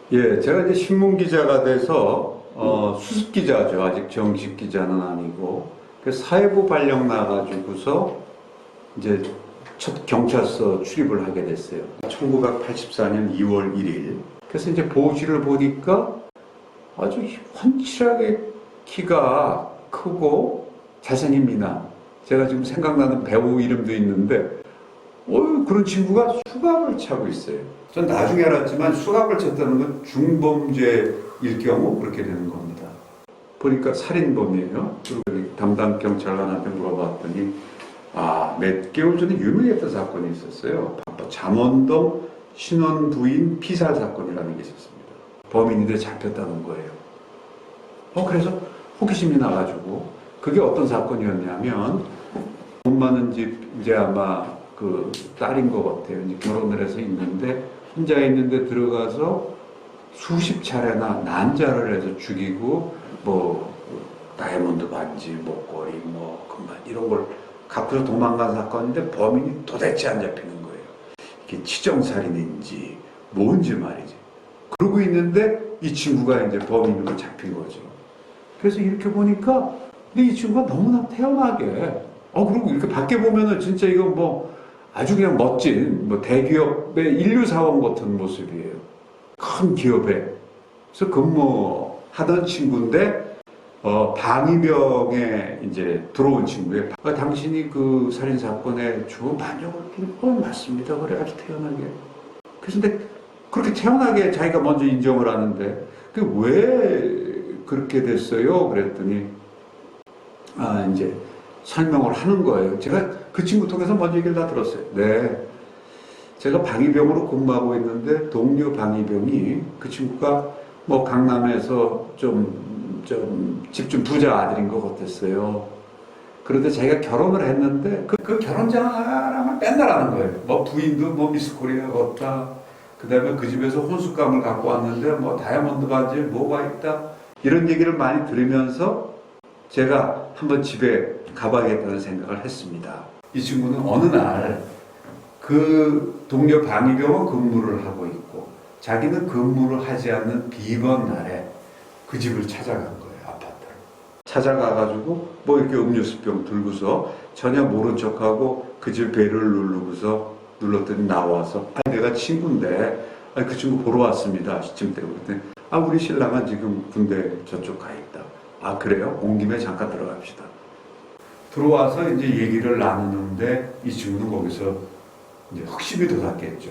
제가 이제 신문 기자가 돼서 수습 기자죠. 아직 정식 기자는 아니고. 그 사회부 발령 나가지고서 이제 첫 경찰서 출입을 하게 됐어요. 1984년 2월 1일. 그래서 이제 보고지를 보니까 아주 훤칠하게 키가 크고 잘생긴 미남. 제가 지금 생각나는 배우 이름도 있는데, 그런 친구가 수갑을 차고 있어요. 전 나중에 알았지만 수갑을 찼다는 건 중범죄일 경우 그렇게 되는 겁니다. 보니까 살인범이에요. 그리고 담당 경찰관한테 물어봤더니 몇 개월 전에 유명했던 사건이 있었어요. 잠원동 신혼 부인 피살 사건이라는 게 있었습니다. 범인인데 잡혔다는 거예요. 그래서 호기심이 나가지고 그게 어떤 사건이었냐면 돈 많은 집 이제 아마 그 딸인 것 같아요. 이제 결혼을 해서 있는데 혼자 있는데 들어가서 수십 차례나 난자를 해서 죽이고 뭐 다이아몬드 반지, 목걸이, 뭐 금반 이런 걸 갖고서 도망간 사건인데 범인이 도대체 안 잡히는 거예요. 이게 치정살인인지 뭔지 말이지. 그러고 있는데 이 친구가 이제 범인으로 잡힌 거죠. 그래서 이렇게 보니까 근데 이 친구가 너무나 태연하게 그리고 이렇게 밖에 보면은 진짜 이건 뭐 아주 그냥 멋진 뭐 대기업의 인류사원 같은 모습이에요. 큰 기업에 그래서 근무하던 친구인데 방위병에 이제 들어온 친구예요. 당신이 그 살인 사건에 죽은 반역을 맞습니다. 그래 아주 태연하게. 그래서 근데 그렇게 태연하게 자기가 먼저 인정을 하는데 그 왜 그렇게 됐어요? 그랬더니 이제 설명을 하는 거예요. 제가 그 친구 통해서 먼저 얘기를 다 들었어요. 네. 제가 방위병으로 근무하고 있는데 동료 방위병이 그 친구가 뭐 강남에서 집 좀 부자 아들인 것 같았어요. 그런데 자기가 결혼을 했는데 그 결혼 자랑을 맨날 하는 거예요. 뭐 부인도 뭐 미스 코리아 같다. 그 다음에 그 집에서 혼숙감을 갖고 왔는데 뭐 다이아몬드 반지에 뭐가 있다. 이런 얘기를 많이 들으면서 제가 한번 집에 가봐야겠다는 생각을 했습니다. 이 친구는 어느 날 그 동료 방위병은 근무를 하고 있고 자기는 근무를 하지 않는 비번 날에 그 집을 찾아간 거예요. 아파트를. 찾아가가지고 뭐 이렇게 음료수병 들고서 전혀 모른 척하고 그 집 배를 눌렀더니 나와서 내가 친구인데 그 친구 보러 왔습니다. 시침 때문에. 그랬더니 우리 신랑은 지금 군대 저쪽 가 있다. 그래요? 온 김에 잠깐 들어갑시다. 들어와서 이제 얘기를 나누는데 이 친구는 거기서 이제 확신이 돋았겠죠.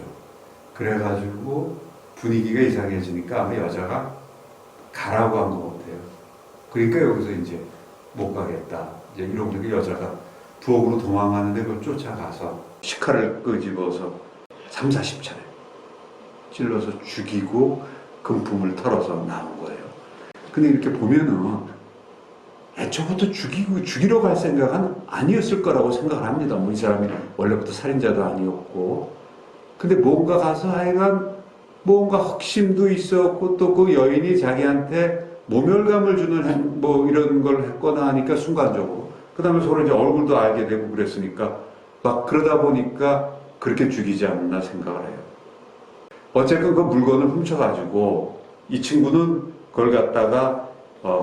그래가지고 분위기가 이상해지니까 아마 여자가 가라고 한 것 같아요. 그러니까 여기서 이제 못 가겠다. 이제 이러고 여자가 부엌으로 도망가는데 그걸 쫓아가서 식칼을 끄집어서 3, 40차례 찔러서 죽이고 금품을 털어서 나온 거예요. 근데 이렇게 보면은 애초부터 죽이러 갈 생각은 아니었을 거라고 생각을 합니다. 뭐 이 사람이 원래부터 살인자도 아니었고. 근데 뭔가 가서 하여간 뭔가 확심도 있었고 또 그 여인이 자기한테 모멸감을 주는 뭐 이런 걸 했거나 하니까 순간적으로. 그 다음에 서로 이제 얼굴도 알게 되고 그랬으니까 막 그러다 보니까 그렇게 죽이지 않나 생각을 해요. 어쨌든 그 물건을 훔쳐가지고 이 친구는 그걸 갖다가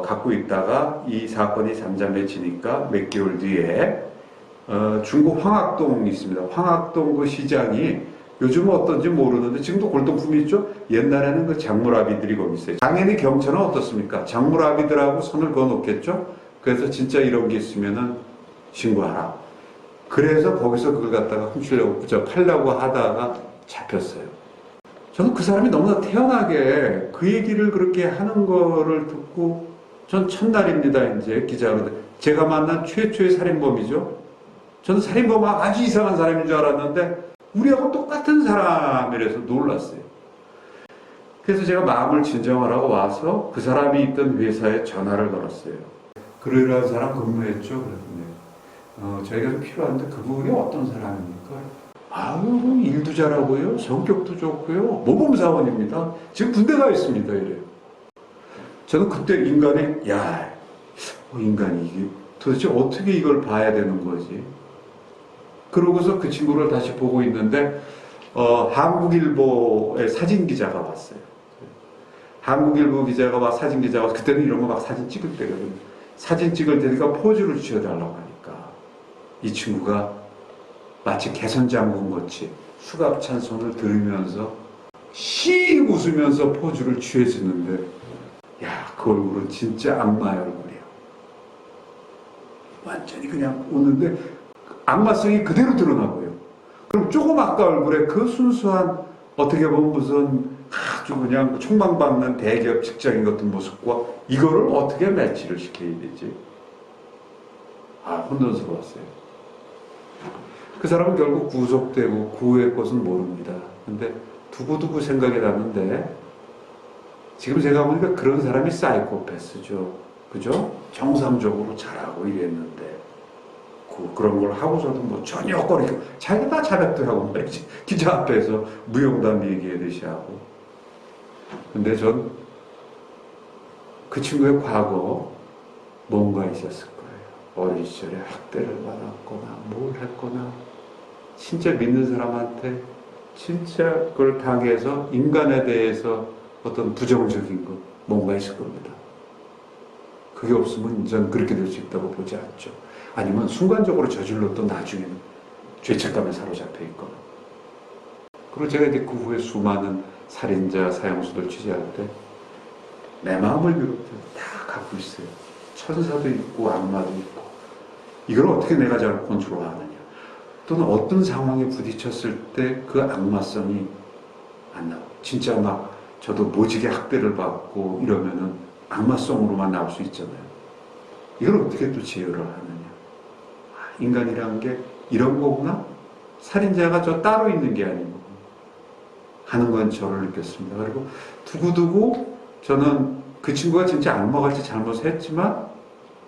갖고 있다가 이 사건이 잠잠해지니까 몇 개월 뒤에 중국 황학동 있습니다. 황학동 그 시장이 요즘은 어떤지 모르는데 지금도 골동품이 있죠. 옛날에는 그 장물아비들이 거기 있어요. 당연히 경찰은 어떻습니까? 장물아비들하고 손을 그어놓겠죠. 그래서 진짜 이런 게 있으면은 신고하라. 그래서 거기서 그걸 갖다가 팔려고 하다가 잡혔어요. 저는 그 사람이 너무나 태연하게 그 얘기를 그렇게 하는 거를 듣고 전 첫날입니다. 이제 기자로. 제가 만난 최초의 살인범이죠. 저는 살인범은 아주 이상한 사람인 줄 알았는데 우리하고 똑같은 사람이라서 놀랐어요. 그래서 제가 마음을 진정하라고 와서 그 사람이 있던 회사에 전화를 걸었어요. 그러이러한 사람 근무했죠. 그랬더니 저희가 좀 필요한데 그분이 어떤 사람입니까? 일도 잘하고요. 성격도 좋고요. 모범사원입니다. 지금 군대 가 있습니다. 이래요. 저는 그때 인간이 이게 도대체 어떻게 이걸 봐야 되는 거지? 그러고서 그 친구를 다시 보고 있는데 한국일보의 사진 기자가 왔어요. 한국일보 기자가 막 사진 기자가 그때는 이런 거 막 사진 찍을 때거든요. 사진 찍을 때니까 포즈를 취해달라고 하니까 이 친구가 마치 개선장군 같이 수갑찬 손을 들으면서 씩 웃으면서 포즈를 취해주는데 야, 그 얼굴은 진짜 악마의 얼굴이야. 완전히 그냥 웃는데 악마성이 그대로 드러나고요. 그럼 조금 아까 얼굴에 그 순수한 어떻게 보면 무슨 아주 그냥 총망받는 대기업 직장인 같은 모습과 이거를 어떻게 매치를 시켜야 되지? 아, 혼돈스러웠어요. 그 사람은 결국 구속되고 구의 것은 모릅니다. 근데 두고두고 생각이 나는데 지금 제가 보니까 그런 사람이 사이코패스죠. 그죠? 정상적으로 잘하고 이랬는데 그런 걸 하고서도 뭐 전혀 거리고 자기가 다 자백도 하고 말이지. 기자 앞에서 무용담 얘기하듯이 하고. 근데 전 그 친구의 과거 뭔가 있었을 거예요. 어린 시절에 학대를 받았거나 뭘 했거나 진짜 믿는 사람한테 진짜 그걸 당해서 인간에 대해서 어떤 부정적인 것 뭔가 있을 겁니다. 그게 없으면 전 그렇게 될 수 있다고 보지 않죠. 아니면 순간적으로 저질렀던 나중에는 죄책감에 사로잡혀 있거나. 그리고 제가 이제 그 후에 수많은 살인자, 사형수들 취재할 때 내 마음을 비롯해 다 갖고 있어요. 천사도 있고 악마도 있고. 이걸 어떻게 내가 잘 컨트롤하느냐. 또는 어떤 상황에 부딪혔을 때 그 악마성이 안 나와. 진짜 막 저도 모지게 학대를 받고 이러면은 악마성으로만 나올 수 있잖아요. 이걸 어떻게 또 제어를 하느냐. 인간이란 게 이런 거구나? 살인자가 저 따로 있는 게 아니고 하는 건 저를 느꼈습니다. 그리고 두고두고 저는 그 친구가 진짜 악마같이 잘못을 했지만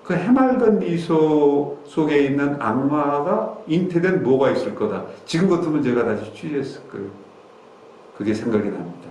그 해맑은 미소 속에 있는 악마가 잉태된 뭐가 있을 거다. 지금 같으면 제가 다시 취재했을 거예요. 그게 생각이 납니다.